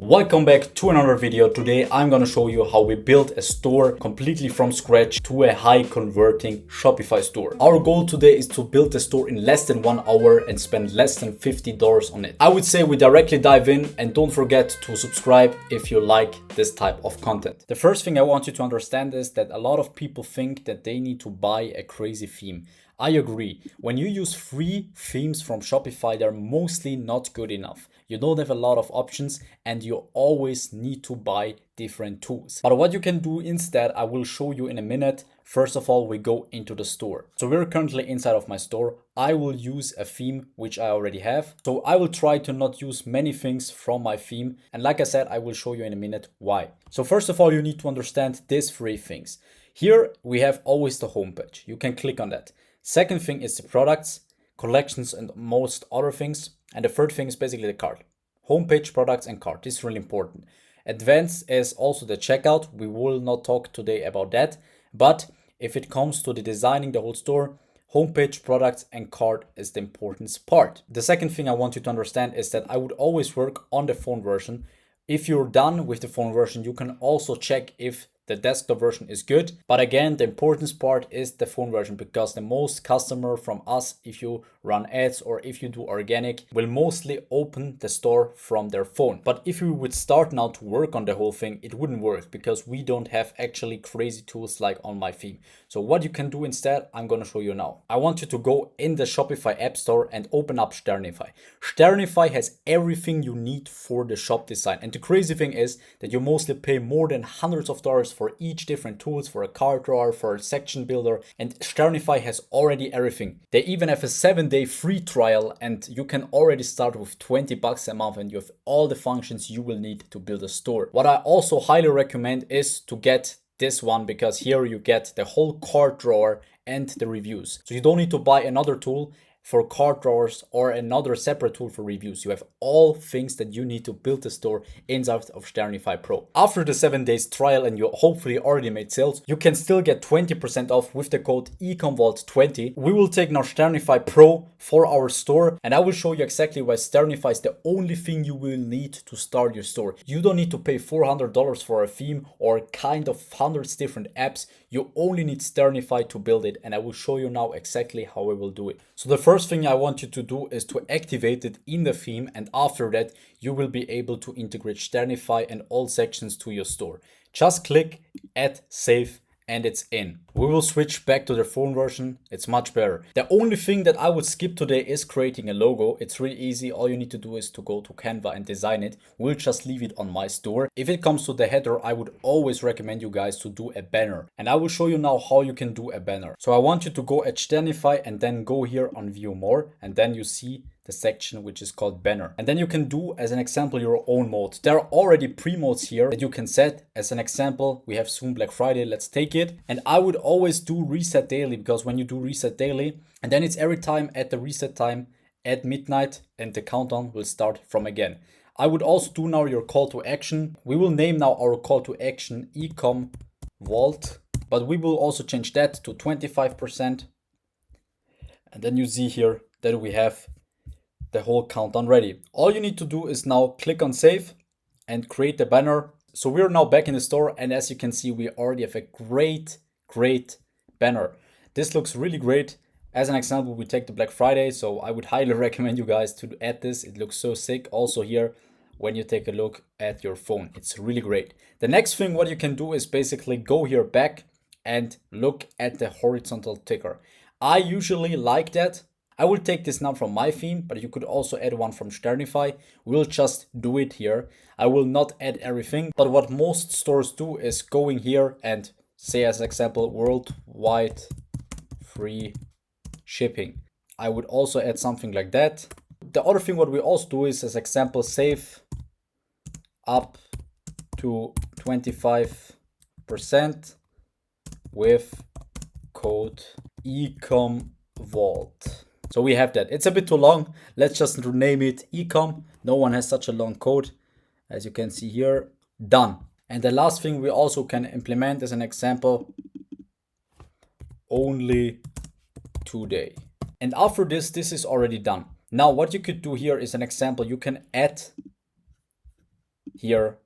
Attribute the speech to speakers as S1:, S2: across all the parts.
S1: Welcome back to another video. Today I'm gonna show you how we built a store completely from scratch to a high converting Shopify store. Our goal today is to build a store in less than 1 hour and spend less than $50 on it. I would say we directly dive in, and don't forget to subscribe if you like this type of content. The first thing I want you to understand is that a lot of people think that they need to buy a crazy theme. I agree. When you use free themes from Shopify, they're mostly not good enough. You don't have a lot of options and you always need to buy different tools. But what you can do instead, I will show you in a minute. First of all, we go into the store. So we're currently inside of my store. I will use a theme which I already have. So I will try to not use many things from my theme. And like I said, I will show you in a minute why. So first of all, you need to understand these three things. Here we have always the homepage. You can click on that. Second thing is the products, collections, and most other things. And the third thing is basically the cart. Homepage, products, and cart. This is really important. Advanced is also the checkout. We will not talk today about that. But if it comes to the designing the whole store, homepage, products, and cart is the important part. The second thing I want you to understand is that I would always work on the phone version. If you're done with the phone version, you can also check if the desktop version is good. But again, the important part is the phone version, because the most customer from us, if you run ads or if you do organic, will mostly open the store from their phone. But if we would start now to work on the whole thing, it wouldn't work because we don't have actually crazy tools like on my theme. So what you can do instead, I'm going to show you now. I want you to go in the Shopify App Store and open up Sternify. Sternify has everything you need for the shop design. And the crazy thing is that you mostly pay more than hundreds of dollars for each different tools, for a cart drawer, for a section builder, and Sternify has already everything. They even have a 7-day free trial, and you can already start with $20 a month and you have all the functions you will need to build a store. What I also highly recommend is to get this one, because here you get the whole cart drawer and the reviews. So you don't need to buy another tool for cart drawers or another separate tool for reviews. You have all things that you need to build a store inside of Sternify Pro. After the 7 days trial and you hopefully already made sales, you can still get 20% off with the code ecomvault20. We will take now Sternify Pro for our store, and I will show you exactly why Sternify is the only thing you will need to start your store. You don't need to pay $400 for a theme or kind of hundreds different apps. You only need Sternify to build it, and I will show you now exactly how we will do it. So the first thing I want you to do is to activate it in the theme, and after that you will be able to integrate Sternify and all sections to your store. Just click add save and it's in. We will switch back to the phone version. It's much better. The only thing that I would skip today is creating a logo. It's really easy. All you need to do is to go to Canva and design it. We'll just leave it on my store. If it comes to the header, I would always recommend you guys to do a banner. And I will show you now how you can do a banner. So I want you to go at Sternify and then go here on view more, and then you see the section which is called banner. And then you can do, as an example, your own mode. There are already pre-modes here that you can set. As an example, we have soon Black Friday. Let's take it. And I would always do reset daily, because when you do reset daily, and then it's every time at the reset time at midnight, and the countdown will start from again. I would also do now your call to action. We will name now our call to action Ecom Vault, but we will also change that to 25%. And then you see here that we have the whole countdown ready. All you need to do is now click on save and create the banner. So we're now back in the store, and as you can see, we already have a great banner. This looks really great. As an example, we take the Black Friday, so I would highly recommend you guys to add this. It looks so sick. Also here, when you take a look at your phone, it's really great. The next thing what you can do is basically go here back and look at the horizontal ticker. I usually like that. I will take this now from my theme, but you could also add one from Sternify. We'll just do it here. I will not add everything, but what most stores do is going here and say, as an example, worldwide free shipping. I would also add something like that. The other thing what we also do is, as example, save up to 25% with code ecomvault. So we have that. It's a bit too long. Let's just rename it ecom. No one has such a long code. As you can see here, done. And the last thing we also can implement as an example, only today. And after this is already done. Now what you could do here is an example. You can add here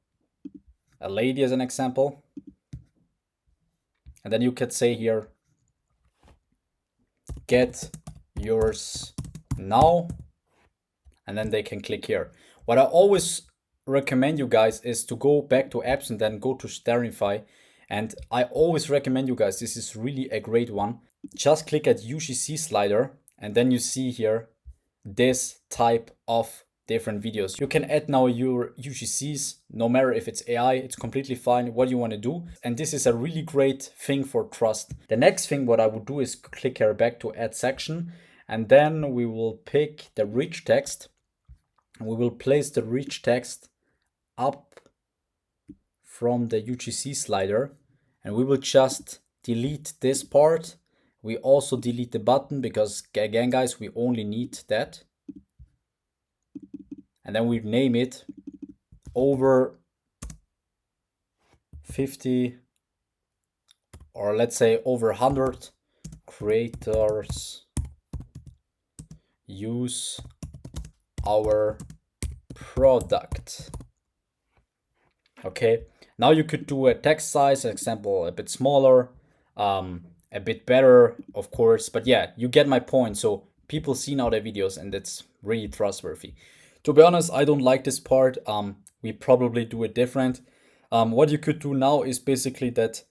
S1: a lady as an example. And then you could say here, get yours now. And then they can click here. What I always recommend you guys is to go back to apps and then go to Sternify. And I always recommend you guys, this is really a great one. Just click at UGC slider and then you see here this type of different videos. You can add now your UGCs, no matter if it's AI, it's completely fine what you want to do. And this is a really great thing for trust. The next thing what I would do is click here back to add section, and then we will pick the rich text. And we will place the rich text up from the UGC slider, and we will just delete this part. We also delete the button because again guys, we only need that. And then we name it over 50, or let's say over 100 creators use our product. Okay, now you could do a text size, example, a bit smaller, a bit better, of course, but yeah, you get my point. So people see now the videos and it's really trustworthy. To be honest, I don't like this part. We probably do it different. What you could do now is basically that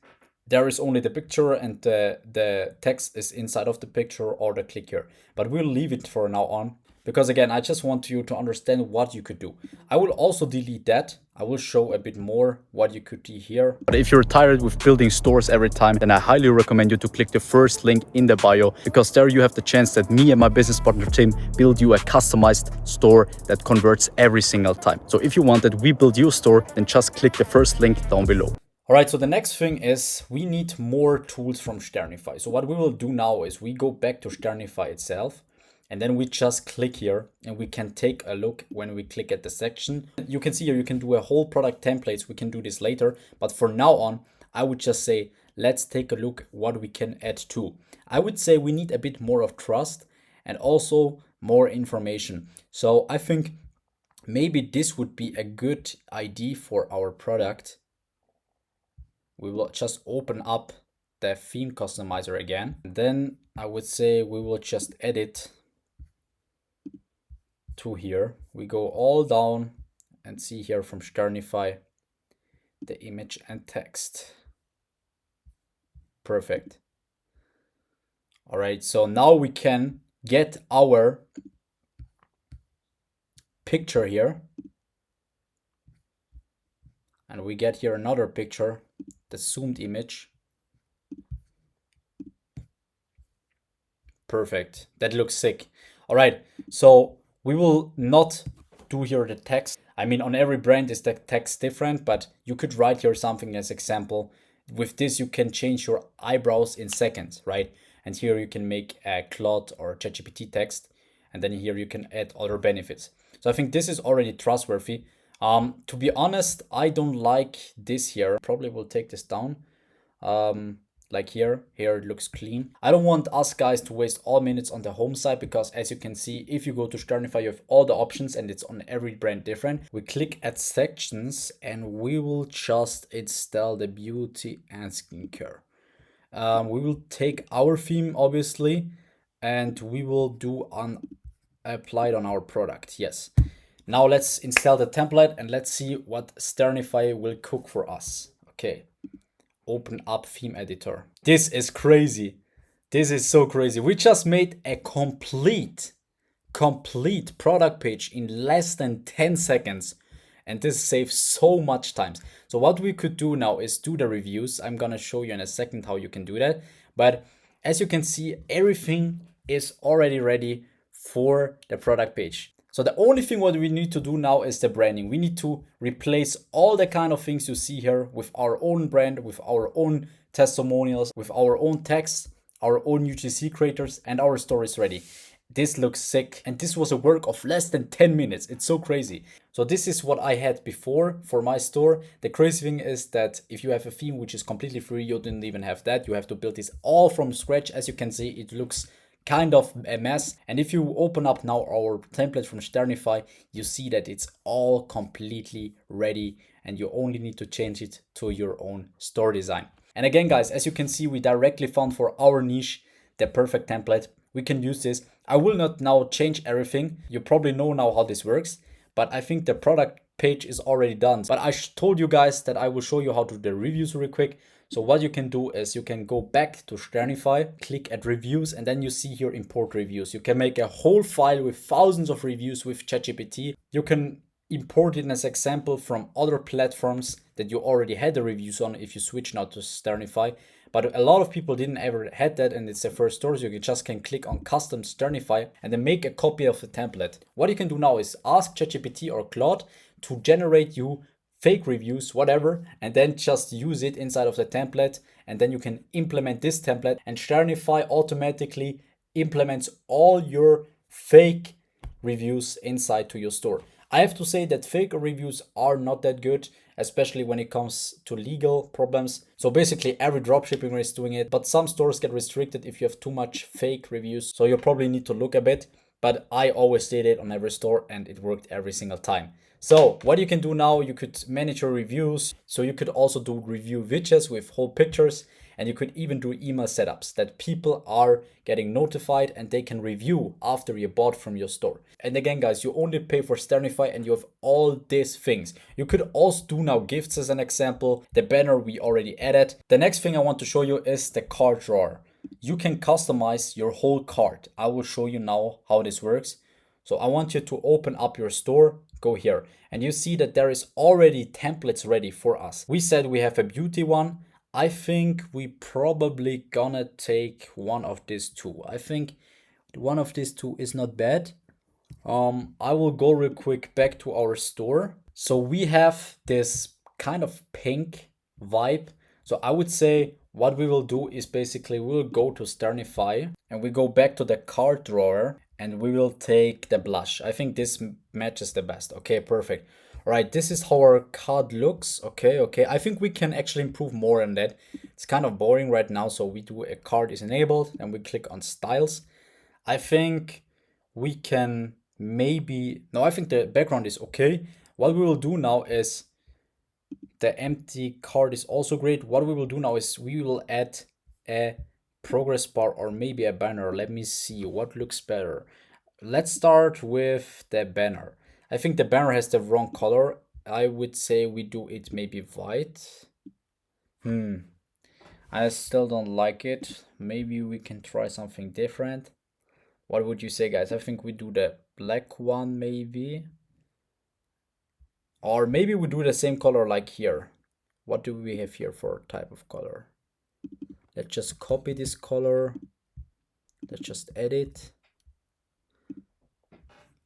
S1: there is only the picture and the text is inside of the picture or the click here, but we'll leave it for now on. Because again, I just want you to understand what you could do. I will also delete that. I will show a bit more what you could do here. But if you're tired with building stores every time, then I highly recommend you to click the first link in the bio, because there you have the chance that me and my business partner Tim build you a customized store that converts every single time. So if you want that we build you a store, then just click the first link down below. All right, so the next thing is we need more tools from Sternify. So what we will do now is we go back to Sternify itself. And then we just click here and we can take a look when we click at the section. You can see here, you can do a whole product templates. We can do this later, but for now on, I would just say, let's take a look what we can add to. I would say we need a bit more of trust and also more information. So I think maybe this would be a good idea for our product. We will just open up the theme customizer again. And then I would say we will just edit to here. We go all down and see here from Sternify the image and text. Perfect. All right, so now we can get our picture here, and we get here another picture, the zoomed image. Perfect, that looks sick. All right, so we will not do here the text. I mean, on every brand is the text different, but you could write here something as example. With this, you can change your eyebrows in seconds, right? And here you can make a Claude or ChatGPT text. And then here you can add other benefits. So I think this is already trustworthy. To be honest, I don't like this here. Probably will take this down. Like here it looks clean. I don't want us guys to waste all minutes on the home side, because as you can see, if you go to Sternify, you have all the options and it's on every brand different. We click at sections and we will just install the beauty and skincare. We will take our theme obviously and we will do applied on our product. Yes. Now let's install the template and let's see what Sternify will cook for us. Okay. Open up theme editor. This is crazy. This is so crazy. We just made a complete product page in less than 10 seconds. And this saves so much time. So what we could do now is do the reviews. I'm gonna show you in a second how you can do that. But as you can see, everything is already ready for the product page. So the only thing what we need to do now is the branding. We need to replace all the kind of things you see here with our own brand, with our own testimonials, with our own text, our own UGC creators, and our store is ready. This looks sick. And this was a work of less than 10 minutes. It's so crazy. So this is what I had before for my store. The crazy thing is that if you have a theme which is completely free, you don't even have that. You have to build this all from scratch. As you can see, it looks kind of a mess. And if you open up now our template from Sternify, you see that it's all completely ready and you only need to change it to your own store design. And again, guys, as you can see, we directly found for our niche the perfect template. We can use this. I will not now change everything. You probably know now how this works, but I think the product page is already done. But I told you guys that I will show you how to do the reviews real quick. So what you can do is you can go back to Sternify, click at reviews, and then you see here import reviews. You can make a whole file with thousands of reviews with ChatGPT. You can import it as example from other platforms that you already had the reviews on if you switch now to Sternify. But a lot of people didn't ever had that and it's their first store. So you just can click on custom Sternify and then make a copy of the template. What you can do now is ask ChatGPT or Claude to generate you fake reviews, whatever, and then just use it inside of the template. And then you can implement this template and Sternify automatically implements all your fake reviews inside to your store. I have to say that fake reviews are not that good, especially when it comes to legal problems. So basically every dropshipping is doing it, but some stores get restricted if you have too much fake reviews. So you probably need to look a bit, but I always did it on every store and it worked every single time. So what you can do now, you could manage your reviews. So you could also do review widgets with whole pictures. And you could even do email setups that people are getting notified and they can review after you bought from your store. And again, guys, you only pay for Sternify and you have all these things. You could also do now gifts as an example. The banner we already added. The next thing I want to show you is the cart drawer. You can customize your whole cart. I will show you now how this works. So I want you to open up your store, go here, and you see that there is already templates ready for us. We said we have a beauty one. I think we probably gonna take one of these two. I think one of these two is not bad. I will go real quick back to our store. So we have this kind of pink vibe. So I would say what we will do is basically we'll go to Sternify and we go back to the card drawer and we will take the blush. I think this matches the best. Okay, perfect. All right, this is how our card looks. Okay. I think we can actually improve more on that. It's kind of boring right now. So we do a card is enabled and we click on styles. I think we can maybe, no, I think the background is okay. What we will do now is the empty card is also great. What we will do now is we will add a progress bar or maybe a banner. Let me see what looks better. Let's start with the banner. I think the banner has the wrong color. I would say we do it maybe white. I still don't like it. Maybe we can try something different. What would you say, guys? I think we do the black one maybe. Or maybe we do the same color like here. What do we have here for type of color? Let's just copy this color. Let's just edit.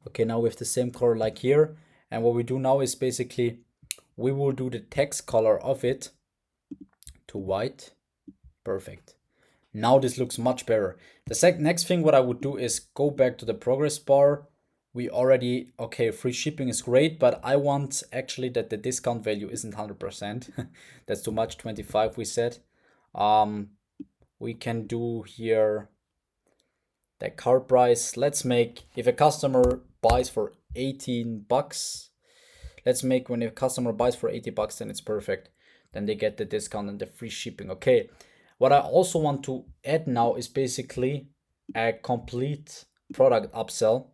S1: Okay, now we have the same color like here. And what we do now is basically, we will do the text color of it to white. Perfect. Now this looks much better. The next thing what I would do is go back to the progress bar. We already, okay, free shipping is great, but I want actually that the discount value isn't 100%. That's too much, 25 we said. We can do here the cart price. Let's make, if a customer buys for 18 bucks, let's make when a customer buys for 80 bucks, then it's perfect. Then they get the discount and the free shipping. Okay. What I also want to add now is basically a complete product upsell.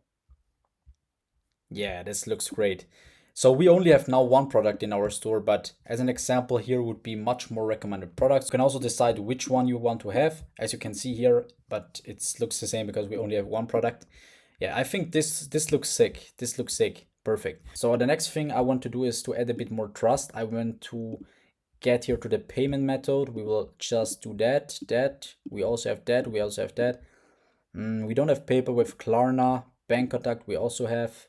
S1: Yeah, this looks great. So we only have now one product in our store, but as an example here would be much more recommended products. You can also decide which one you want to have, as you can see here, but it looks the same because we only have one product. Yeah, I think this looks sick. This looks sick. Perfect. So the next thing I want to do is to add a bit more trust. I want to get here to the payment method. We will just do that. We also have that. We also have that. We don't have paper with Klarna. Bank contact we also have.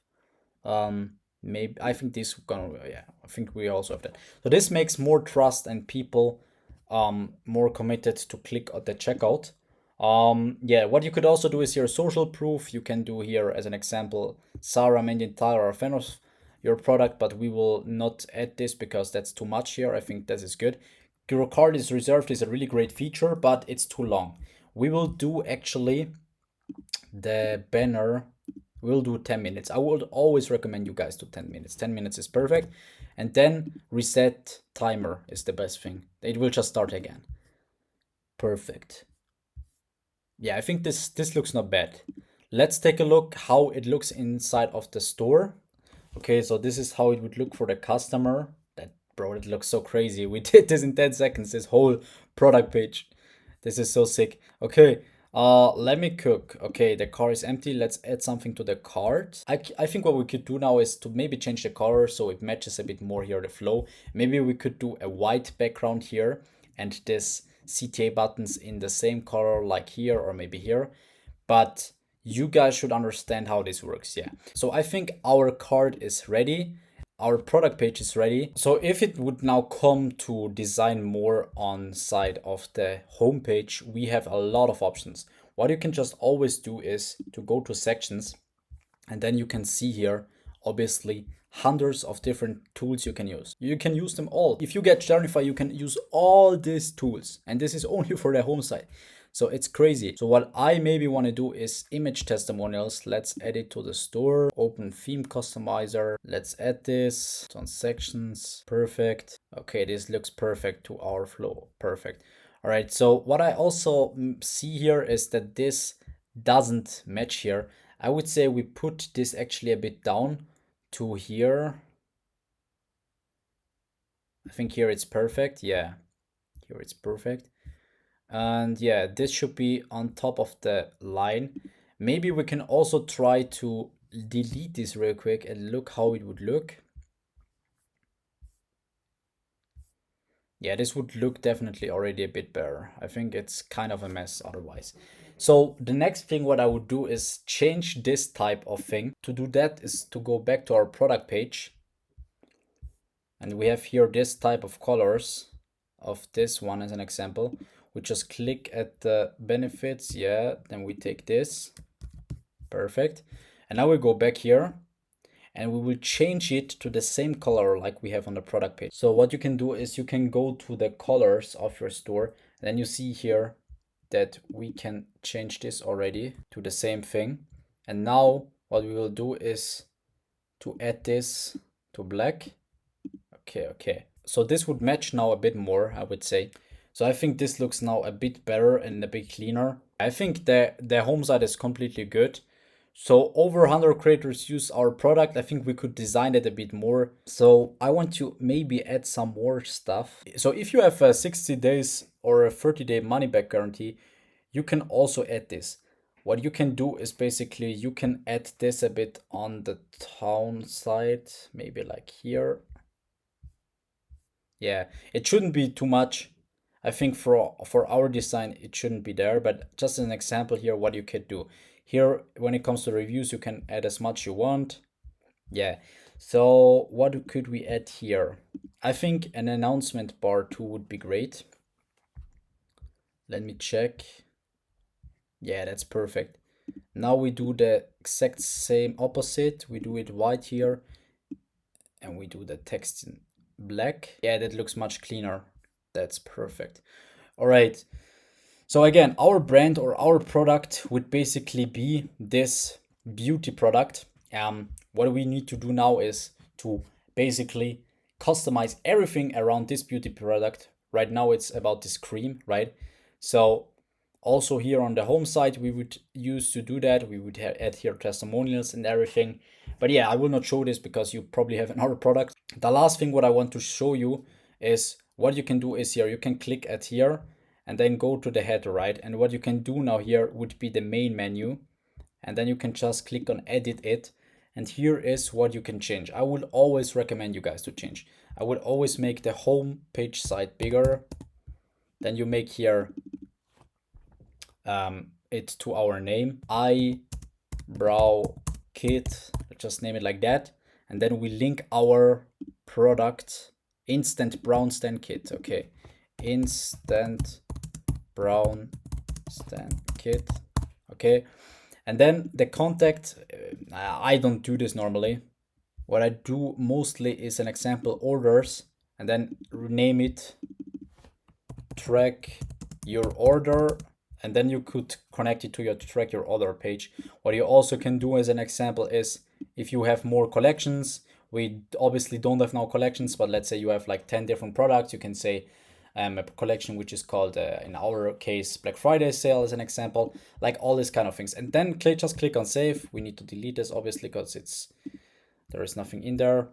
S1: Maybe I think this gonna, yeah, I think we also have that. So this makes more trust and people more committed to click on the checkout. Yeah, what you could also do is here social proof. You can do here as an example, Sarah, Mandy, and Tyler are a fan of your product, but we will not add this because that's too much here. I think this is good. Your card is reserved is a really great feature, but it's too long. We will do actually the banner, we'll do 10 minutes. I would always recommend you guys do 10 minutes. 10 minutes is perfect. And then reset timer is the best thing. It will just start again. Perfect. Yeah, I think this looks not bad. Let's take a look how it looks inside of the store. Okay, so this is how it would look for the customer. Bro, it looks so crazy. We did this in 10 seconds, this whole product page. This is so sick. Okay, let me cook. Okay, the car is empty. Let's add something to the cart. I think what we could do now is to maybe change the color so it matches a bit more here, the flow. Maybe we could do a white background here and this CTA buttons in the same color like here or maybe here. But you guys should understand how this works, yeah. So I think our card is ready. Our product page is ready. So if it would now come to design more on side of the homepage, we have a lot of options. What you can just always do is to go to sections, and then you can see here, obviously, hundreds of different tools you can use. You can use them all. If you get Sternify, you can use all these tools, and this is only for the home site. So it's crazy. So what I maybe want to do is image testimonials. Let's add it to the store. Open theme customizer. Let's add this. Transactions. Perfect. Okay, this looks perfect to our flow. Perfect. All right. So what I also see here is that this doesn't match here. I would say we put this actually a bit down to here. I think here it's perfect. Yeah, here it's perfect. And yeah, this should be on top of the line. Maybe we can also try to delete this real quick and look how it would look. Yeah, this would look definitely already a bit better. I think it's kind of a mess otherwise. So the next thing what I would do is change this type of thing. To do that is to go back to our product page. And we have here this type of colors of this one as an example. We just click at the benefits. Yeah, then we take this. Perfect. And now we go back here and we will change it to the same color like we have on the product page. So what you can do is you can go to the colors of your store. Then you see here that we can change this already to the same thing. And now what we will do is to add this to black. Okay. So this would match now a bit more, I would say. So I think this looks now a bit better and a bit cleaner. I think the home site is completely good. So over 100 creators use our product. I think we could design it a bit more. So I want to maybe add some more stuff. So if you have a 60 days or a 30-day money back guarantee, you can also add this. What you can do is basically you can add this a bit on the town side, maybe like here. Yeah, it shouldn't be too much. I think for our design, it shouldn't be there, but just an example here, what you could do. Here, when it comes to reviews, you can add as much you want. Yeah, so what could we add here? I think an announcement bar too would be great. Let me check. Yeah, that's perfect. Now we do the exact same opposite. We do it white here and we do the text in black. Yeah, that looks much cleaner. That's perfect. All right. So again, our brand or our product would basically be this beauty product. What we need to do now is to basically customize everything around this beauty product. Right now it's about this cream, right? So also here on the home site, we would use to do that. We would add here testimonials and everything. But yeah, I will not show this because you probably have another product. The last thing what I want to show you is what you can do is here, you can click at here and then go to the header, right? And what you can do now here would be the main menu. And then you can just click on edit it. And here is what you can change. I would always recommend you guys to change. I would always make the home page site bigger. Then you make here it to our name, eyebrow kit. Just name it like that. And then we link our product, instant brown stand kit. Okay, instant brown stand kit. Okay, and then the contact, I don't do this normally. What I do mostly is an example orders and then rename it track your order and then you could connect it to your to track your other page. What you also can do as an example is if you have more collections, we obviously don't have now collections, but let's say you have like 10 different products, you can say a collection which is called in our case Black Friday sale as an example, like all these kind of things. And then just click on save. We need to delete this obviously because there is nothing in there.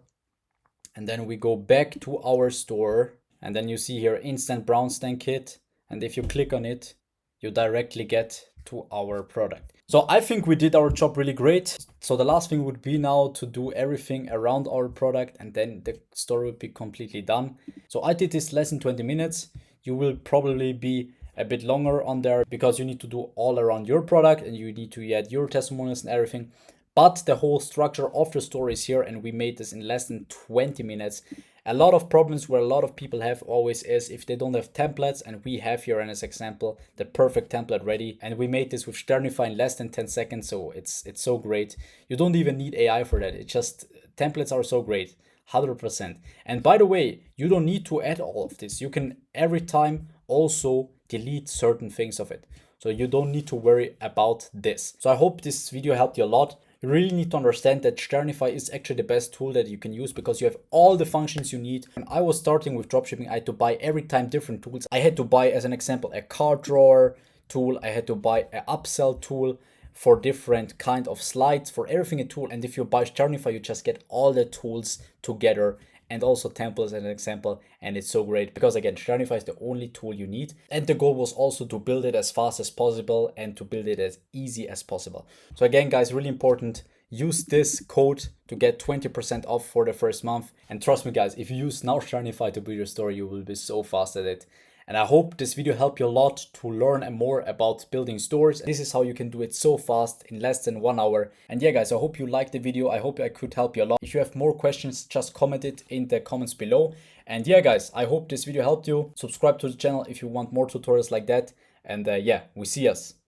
S1: And then we go back to our store, and then you see here instant brown stain kit, and if you click on it, you directly get to our product. So I think we did our job really great. So the last thing would be now to do everything around our product, and then the store would be completely done. So I did this less than 20 minutes. You will probably be a bit longer on there because you need to do all around your product and you need to add your testimonials and everything. But the whole structure of the store is here, and we made this in less than 20 minutes. A lot of problems where a lot of people have always is if they don't have templates, and we have here in this example the perfect template ready, and we made this with Sternify in less than 10 seconds. So it's so great. You don't even need AI for that. It's just templates are so great. 100%. And by the way, you don't need to add all of this. You can every time also delete certain things of it. So you don't need to worry about this. So I hope this video helped you a lot. You really need to understand that Sternify is actually the best tool that you can use because you have all the functions you need. When I was starting with dropshipping, I had to buy every time different tools. I had to buy, as an example, a card drawer tool. I had to buy an upsell tool for different kind of slides, for everything a tool. And if you buy Sternify, you just get all the tools together, and also templates as an example. And it's so great because again, Sternify is the only tool you need. And the goal was also to build it as fast as possible and to build it as easy as possible. So again, guys, really important. Use this code to get 20% off for the first month. And trust me, guys, if you use now Sternify to build your store, you will be so fast at it. And I hope this video helped you a lot to learn more about building stores. This is how you can do it so fast in less than 1 hour. And yeah, guys, I hope you liked the video. I hope I could help you a lot. If you have more questions, just comment it in the comments below. And yeah, guys, I hope this video helped you. Subscribe to the channel if you want more tutorials like that. And yeah, we see us.